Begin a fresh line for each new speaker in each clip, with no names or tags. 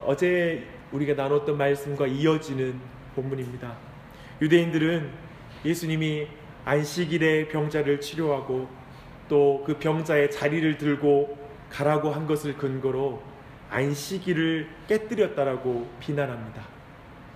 어제 우리가 나눴던 말씀과 이어지는 본문입니다. 유대인들은 예수님이 안식일에 병자를 치료하고 또 그 병자의 자리를 들고 가라고 한 것을 근거로 안식일을 깨뜨렸다라고 비난합니다.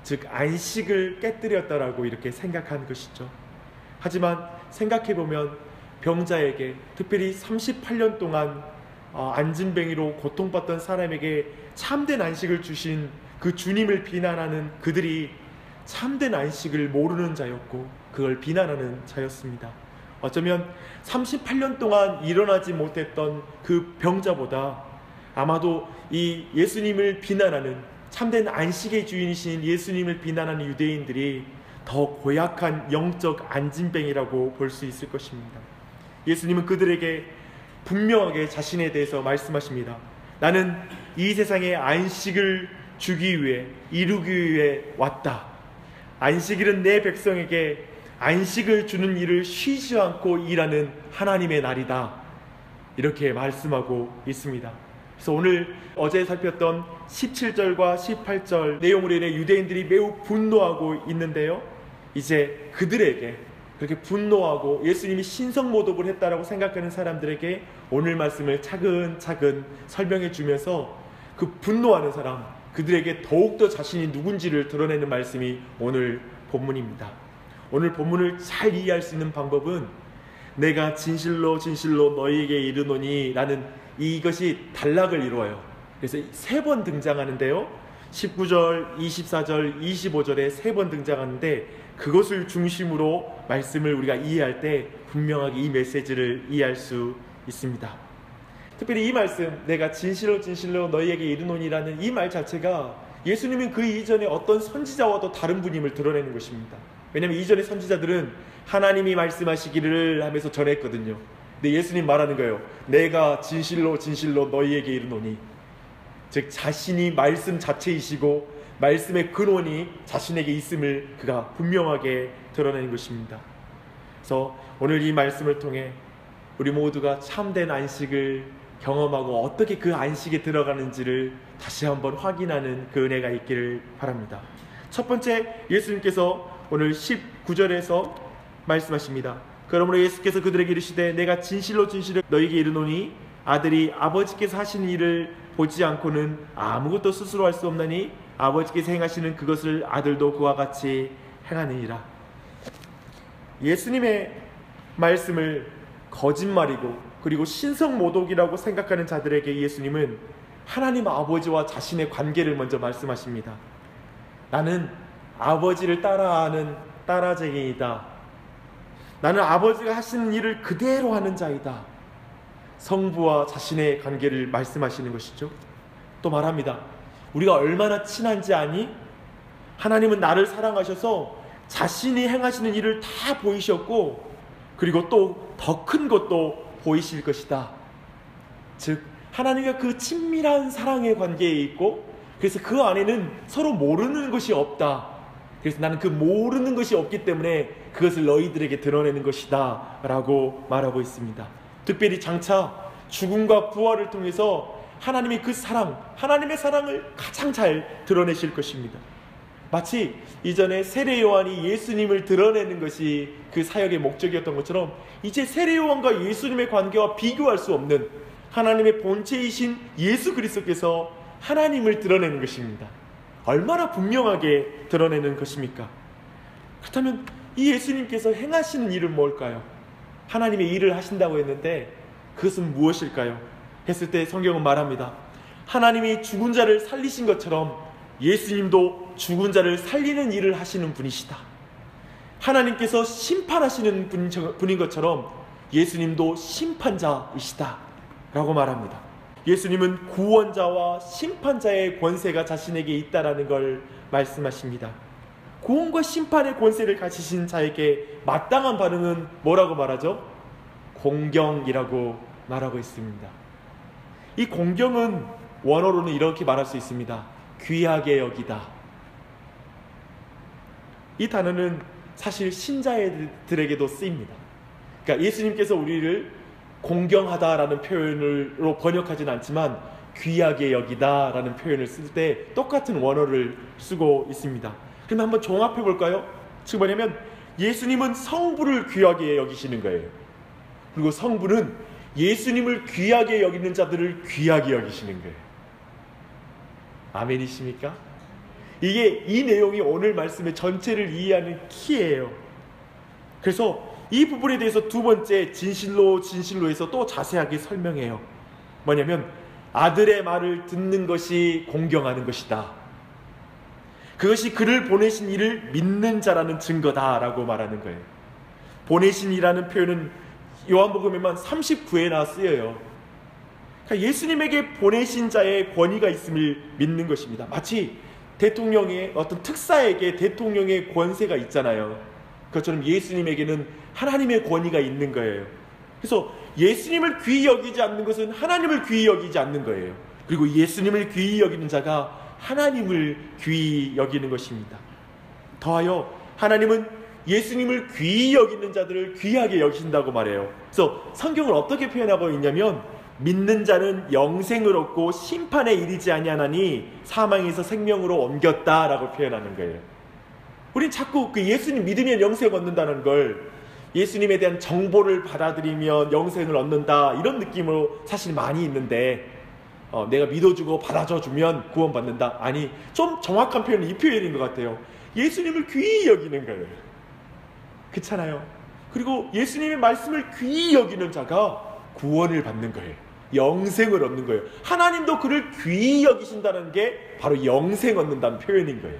즉 안식을 깨뜨렸다라고 이렇게 생각한 것이죠. 하지만 생각해보면 병자에게, 특별히 38년 동안 안진뱅이로 고통받던 사람에게 참된 안식을 주신 그 주님을 비난하는 그들이 참된 안식을 모르는 자였고 그걸 비난하는 자였습니다. 어쩌면 38년 동안 일어나지 못했던 그 병자보다 아마도 이 예수님을 비난하는, 참된 안식의 주인이신 예수님을 비난하는 유대인들이 더 고약한 영적 안진뱅이라고 볼 수 있을 것입니다. 예수님은 그들에게 분명하게 자신에 대해서 말씀하십니다. 나는 이 세상에 안식을 주기 위해, 이루기 위해 왔다. 안식일은 내 백성에게 안식을 주는 일을 쉬지 않고 일하는 하나님의 날이다. 이렇게 말씀하고 있습니다. 그래서 오늘 어제 살폈던 17절과 18절 내용으로 인해 유대인들이 매우 분노하고 있는데요, 이제 그들에게, 그렇게 분노하고 예수님이 신성모독을 했다라고 생각하는 사람들에게 오늘 말씀을 차근차근 설명해 주면서 그 분노하는 사람, 그들에게 더욱더 자신이 누군지를 드러내는 말씀이 오늘 본문입니다. 오늘 본문을 잘 이해할 수 있는 방법은 내가 진실로 진실로 너희에게 이르노니 라는 이것이 단락을 이루어요. 그래서 3번 등장하는데요, 19절, 24절, 25절에 3번 등장하는데 그것을 중심으로 말씀을 우리가 이해할 때 분명하게 이 메시지를 이해할 수 있습니다. 특별히 이 말씀, 내가 진실로 진실로 너희에게 이르노니라는 이 말 자체가 예수님은 그 이전에 어떤 선지자와도 다른 분임을 드러내는 것입니다. 왜냐하면 이전의 선지자들은 하나님이 말씀하시기를 하면서 전했거든요. 근데 예수님 말하는 거예요. 내가 진실로 진실로 너희에게 이르노니. 즉 자신이 말씀 자체이시고 말씀의 근원이 자신에게 있음을 그가 분명하게 드러내는 것입니다. 그래서 오늘 이 말씀을 통해 우리 모두가 참된 안식을 경험하고 어떻게 그 안식에 들어가는지를 다시 한번 확인하는 그 은혜가 있기를 바랍니다. 첫 번째, 예수님께서 오늘 19절에서 말씀하십니다. 그러므로 예수께서 그들에게 이르시되 내가 진실로 진실로 너희에게 이르노니 아들이 아버지께서 하시는 일을 보지 않고는 아무것도 스스로 할 수 없나니 아버지께서 행하시는 그것을 아들도 그와 같이 행하느니라. 예수님의 말씀을 거짓말이고 그리고 신성모독이라고 생각하는 자들에게 예수님은 하나님 아버지와 자신의 관계를 먼저 말씀하십니다. 나는 아버지를 따라하는 따라쟁이이다. 나는 아버지가 하시는 일을 그대로 하는 자이다. 성부와 자신의 관계를 말씀하시는 것이죠. 또 말합니다. 우리가 얼마나 친한지 아니? 하나님은 나를 사랑하셔서 자신이 행하시는 일을 다 보이셨고 그리고 또 더 큰 것도 보이실 것이다. 즉 하나님과 그 친밀한 사랑의 관계에 있고 그래서 그 안에는 서로 모르는 것이 없다. 그래서 나는 그 모르는 것이 없기 때문에 그것을 너희들에게 드러내는 것이다 라고 말하고 있습니다. 특별히 장차 죽음과 부활을 통해서 하나님의 그 사랑, 하나님의 사랑을 가장 잘 드러내실 것입니다. 마치 이전에 세례 요한이 예수님을 드러내는 것이 그 사역의 목적이었던 것처럼 이제 세례 요한과 예수님의 관계와 비교할 수 없는 하나님의 본체이신 예수 그리스도께서 하나님을 드러내는 것입니다. 얼마나 분명하게 드러내는 것입니까? 그렇다면 이 예수님께서 행하시는 일은 뭘까요? 하나님의 일을 하신다고 했는데 그것은 무엇일까요? 했을 때 성경은 말합니다. 하나님이 죽은 자를 살리신 것처럼 예수님도 죽은 자를 살리는 일을 하시는 분이시다. 하나님께서 심판하시는 분인 것처럼 예수님도 심판자이시다 라고 말합니다. 예수님은 구원자와 심판자의 권세가 자신에게 있다라는 걸 말씀하십니다. 구원과 심판의 권세를 가지신 자에게 마땅한 반응은 뭐라고 말하죠? 공경이라고 말하고 있습니다. 이 공경은 원어로는 이렇게 말할 수 있습니다. 귀하게 여기다. 이 단어는 사실 신자들에게도 쓰입니다. 그러니까 예수님께서 우리를 공경하다라는 표현으로 번역하진 않지만 귀하게 여기다 라는 표현을 쓸 때 똑같은 원어를 쓰고 있습니다. 그럼 한번 종합해 볼까요? 지금 뭐냐면 예수님은 성부를 귀하게 여기시는 거예요. 그리고 성부는 예수님을 귀하게 여기는 자들을 귀하게 여기시는 거예요. 아멘이십니까? 이게 이 내용이 오늘 말씀의 전체를 이해하는 키예요. 그래서 이 부분에 대해서 두 번째 진실로에서 또 자세하게 설명해요. 뭐냐면 아들의 말을 듣는 것이 공경하는 것이다. 그것이 그를 보내신 이를 믿는 자라는 증거다라고 말하는 거예요. 보내신 이라는 표현은 요한복음에만 39회나 쓰여요. 그러니까 예수님에게 보내신 자의 권위가 있음을 믿는 것입니다. 마치 대통령의 어떤 특사에게 대통령의 권세가 있잖아요. 그것처럼 예수님에게는 하나님의 권위가 있는 거예요. 그래서 예수님을 귀히 여기지 않는 것은 하나님을 귀히 여기지 않는 거예요. 그리고 예수님을 귀히 여기는 자가 하나님을 귀히 여기는 것입니다. 더하여 하나님은 예수님을 귀히 여기는 자들을 귀하게 여기신다고 말해요. 그래서 성경을 어떻게 표현하고 있냐면 믿는 자는 영생을 얻고 심판에 이르지 아니하나니 사망에서 생명으로 옮겼다라고 표현하는 거예요. 우린 자꾸 그 예수님 믿으면 영생 얻는다는 걸 예수님에 대한 정보를 받아들이면 영생을 얻는다 이런 느낌으로 사실 많이 있는데 내가 믿어주고 받아줘주면 구원받는다. 아니, 좀 정확한 표현은 이 표현인 것 같아요. 예수님을 귀히 여기는 거예요. 그렇잖아요. 그리고 예수님의 말씀을 귀히 여기는 자가 구원을 받는 거예요. 영생을 얻는 거예요. 하나님도 그를 귀히 여기신다는 게 바로 영생 얻는다는 표현인 거예요.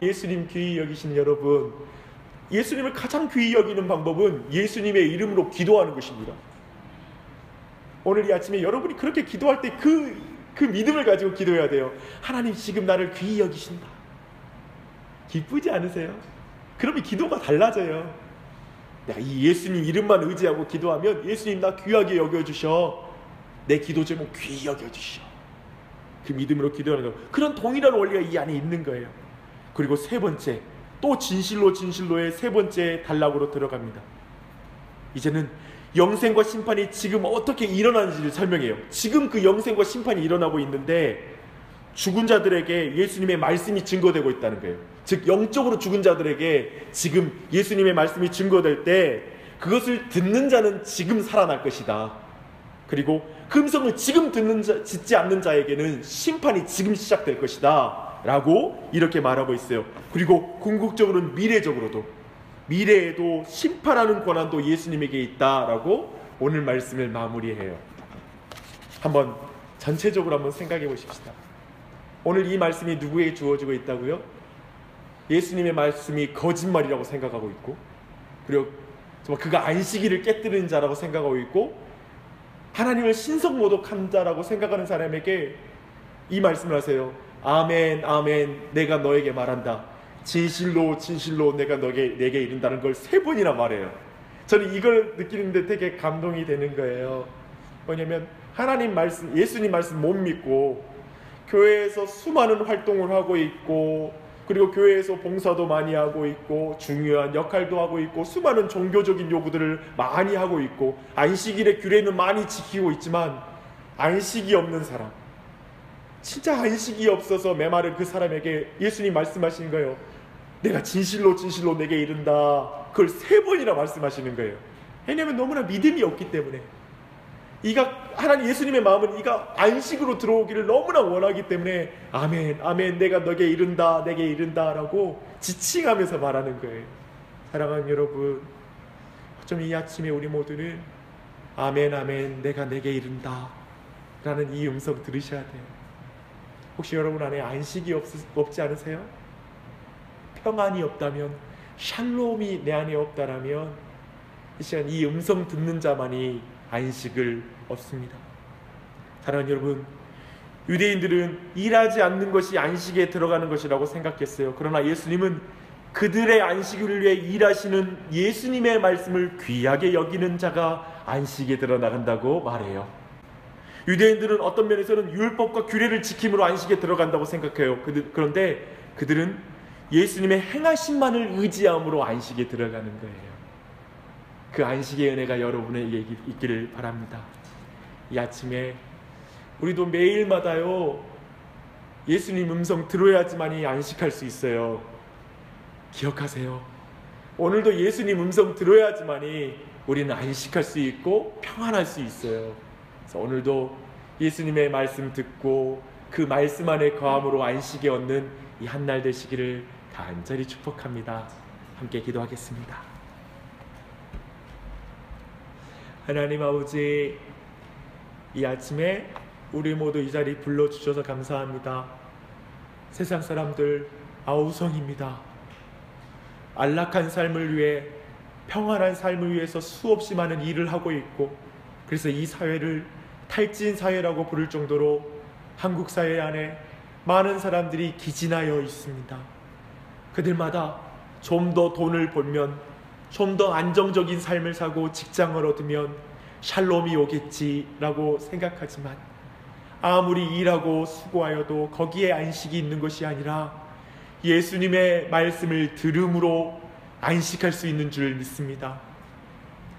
예수님 귀히 여기시는 여러분, 예수님을 가장 귀히 여기는 방법은 예수님의 이름으로 기도하는 것입니다. 오늘 이 아침에 여러분이 그렇게 기도할 때 그 믿음을 가지고 기도해야 돼요. 하나님 지금 나를 귀히 여기신다. 기쁘지 않으세요? 그러면 기도가 달라져요. 내가 이 예수님 이름만 의지하고 기도하면 예수님 나 귀하게 여겨주셔. 내 기도 제목 귀히 여겨주셔. 그 믿음으로 기도하는 거. 그런 동일한 원리가 이 안에 있는 거예요. 그리고 세 번째, 또 진실로의 세 번째 단락으로 들어갑니다. 이제는 영생과 심판이 지금 어떻게 일어나는지를 설명해요. 지금 그 영생과 심판이 일어나고 있는데 죽은 자들에게 예수님의 말씀이 증거되고 있다는 거예요. 즉 영적으로 죽은 자들에게 지금 예수님의 말씀이 증거될 때 그것을 듣는 자는 지금 살아날 것이다. 그리고 그 음성을 지금 듣지 않는 자에게는 심판이 지금 시작될 것이다 라고 이렇게 말하고 있어요. 그리고 궁극적으로는 미래에도 심판하는 권한도 예수님에게 있다라고 오늘 말씀을 마무리해요. 한번 전체적으로 한번 생각해 보십시다. 오늘 이 말씀이 누구에게 주어지고 있다고요? 예수님의 말씀이 거짓말이라고 생각하고 있고, 그리고 정말 그가 안식일을 깨뜨리는 자라고 생각하고 있고, 하나님을 신성모독한 자라고 생각하는 사람에게 이 말씀을 하세요. 아멘 아멘 내가 너에게 말한다. 진실로 내가 내게 이른다는 걸 3번이나 말해요. 저는 이걸 느끼는데 되게 감동이 되는 거예요. 뭐냐면 하나님 말씀, 예수님 말씀 못 믿고 교회에서 수많은 활동을 하고 있고, 그리고 교회에서 봉사도 많이 하고 있고 중요한 역할도 하고 있고 수많은 종교적인 요구들을 많이 하고 있고 안식일의 규례는 많이 지키고 있지만 안식이 없는 사람, 진짜 안식이 없어서 메마른 그 사람에게 예수님 말씀하시는 거예요. 내가 진실로 내게 이른다. 그걸 3번이나 말씀하시는 거예요. 왜냐하면 너무나 믿음이 없기 때문에. 하나님 예수님의 마음은 이가 안식으로 들어오기를 너무나 원하기 때문에 아멘 내가 내게 이른다 라고 지칭하면서 말하는 거예요. 사랑하는 여러분, 좀 이 아침에 우리 모두는 아멘 내가 내게 이른다 라는 이 음성 들으셔야 돼요. 혹시 여러분 안에 안식이 없지 않으세요? 평안이 없다면, 샬롬이 내 안에 없다라면 이 시간 이 음성 듣는 자만이 안식을 얻습니다. 사랑하는 여러분, 유대인들은 일하지 않는 것이 안식에 들어가는 것이라고 생각했어요. 그러나 예수님은 그들의 안식을 위해 일하시는 예수님의 말씀을 귀하게 여기는 자가 안식에 들어나간다고 말해요. 유대인들은 어떤 면에서는 율법과 규례를 지킴으로 안식에 들어간다고 생각해요. 그런데 그들은 예수님의 행하심만을 의지함으로 안식에 들어가는 거예요. 그 안식의 은혜가 여러분에게 있기를 바랍니다. 이 아침에 우리도 매일마다요 예수님 음성 들어야지만이 안식할 수 있어요. 기억하세요. 오늘도 예수님 음성 들어야지만이 우리는 안식할 수 있고 평안할 수 있어요. 그래서 오늘도 예수님의 말씀 듣고 그 말씀 안에 거함으로 안식이 얻는 이 한날 되시기를 간절히 축복합니다. 함께 기도하겠습니다. 하나님 아버지, 이 아침에 우리 모두 이 자리 불러주셔서 감사합니다. 세상 사람들 아우성입니다. 안락한 삶을 위해, 평안한 삶을 위해서 수없이 많은 일을 하고 있고, 그래서 이 사회를 탈진 사회라고 부를 정도로 한국 사회 안에 많은 사람들이 기진하여 있습니다. 그들마다 좀 더 돈을 벌면, 좀 더 안정적인 삶을 사고 직장을 얻으면 샬롬이 오겠지라고 생각하지만, 아무리 일하고 수고하여도 거기에 안식이 있는 것이 아니라 예수님의 말씀을 들음으로 안식할 수 있는 줄 믿습니다.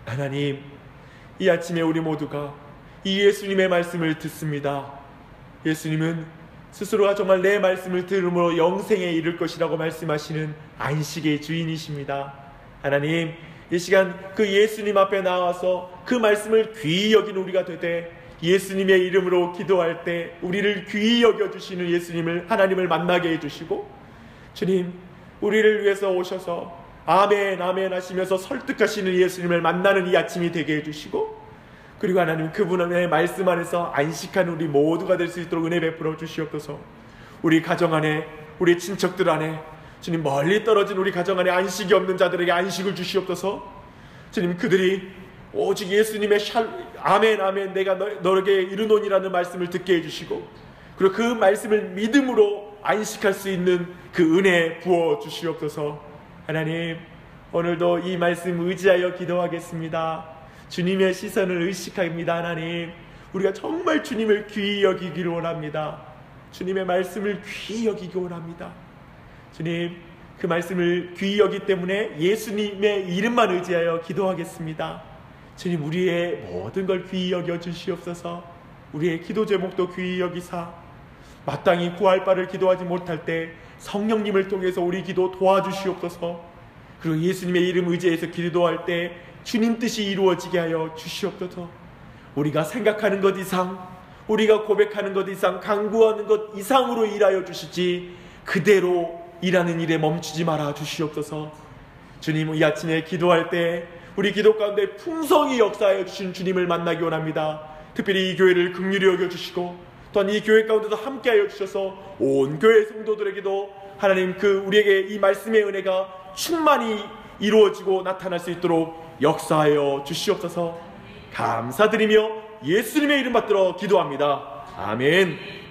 하나님, 이 아침에 우리 모두가 이 예수님의 말씀을 듣습니다. 예수님은 스스로가 정말 내 말씀을 들음으로 영생에 이를 것이라고 말씀하시는 안식의 주인이십니다. 하나님, 이 시간 그 예수님 앞에 나와서 그 말씀을 귀히 여긴 우리가 되되, 예수님의 이름으로 기도할 때 우리를 귀히 여겨주시는 예수님을, 하나님을 만나게 해주시고, 주님, 우리를 위해서 오셔서 아멘 아멘 하시면서 설득하시는 예수님을 만나는 이 아침이 되게 해주시고, 그리고 하나님 그분의 말씀 안에서 안식하는 우리 모두가 될 수 있도록 은혜 베풀어 주시옵소서. 우리 가정 안에, 우리 친척들 안에, 주님 멀리 떨어진 우리 가정 안에 안식이 없는 자들에게 안식을 주시옵소서. 주님, 그들이 오직 예수님의 아멘 아멘 내가 너에게 이르노니라는 말씀을 듣게 해주시고, 그리고 그 말씀을 믿음으로 안식할 수 있는 그 은혜 부어 주시옵소서. 하나님, 오늘도 이 말씀 의지하여 기도하겠습니다. 주님의 시선을 의식합니다. 하나님, 우리가 정말 주님을 귀히 여기기를 원합니다. 주님의 말씀을 귀히 여기기 원합니다. 주님, 그 말씀을 귀히 여기기 때문에 예수님의 이름만 의지하여 기도하겠습니다. 주님, 우리의 모든 걸 귀히 여겨 주시옵소서. 우리의 기도 제목도 귀히 여기사, 마땅히 구할 바를 기도하지 못할 때 성령님을 통해서 우리 기도 도와주시옵소서. 그리고 예수님의 이름 의지해서 기도할 때 주님 뜻이 이루어지게 하여 주시옵소서. 우리가 생각하는 것 이상, 우리가 고백하는 것 이상, 간구하는 것 이상으로 일하여 주시지 그대로 일하는 일에 멈추지 말아 주시옵소서. 주님, 이 아침에 기도할 때 우리 기도 가운데 풍성히 역사하여 주신 주님을 만나기 원합니다. 특별히 이 교회를 긍휼히 여겨주시고, 또한 이 교회 가운데도 함께하여 주셔서 온 교회 성도들에게도 하나님 우리에게 이 말씀의 은혜가 충만히 이루어지고 나타날 수 있도록 역사하여 주시옵소서. 감사드리며 예수님의 이름 받들어 기도합니다. 아멘.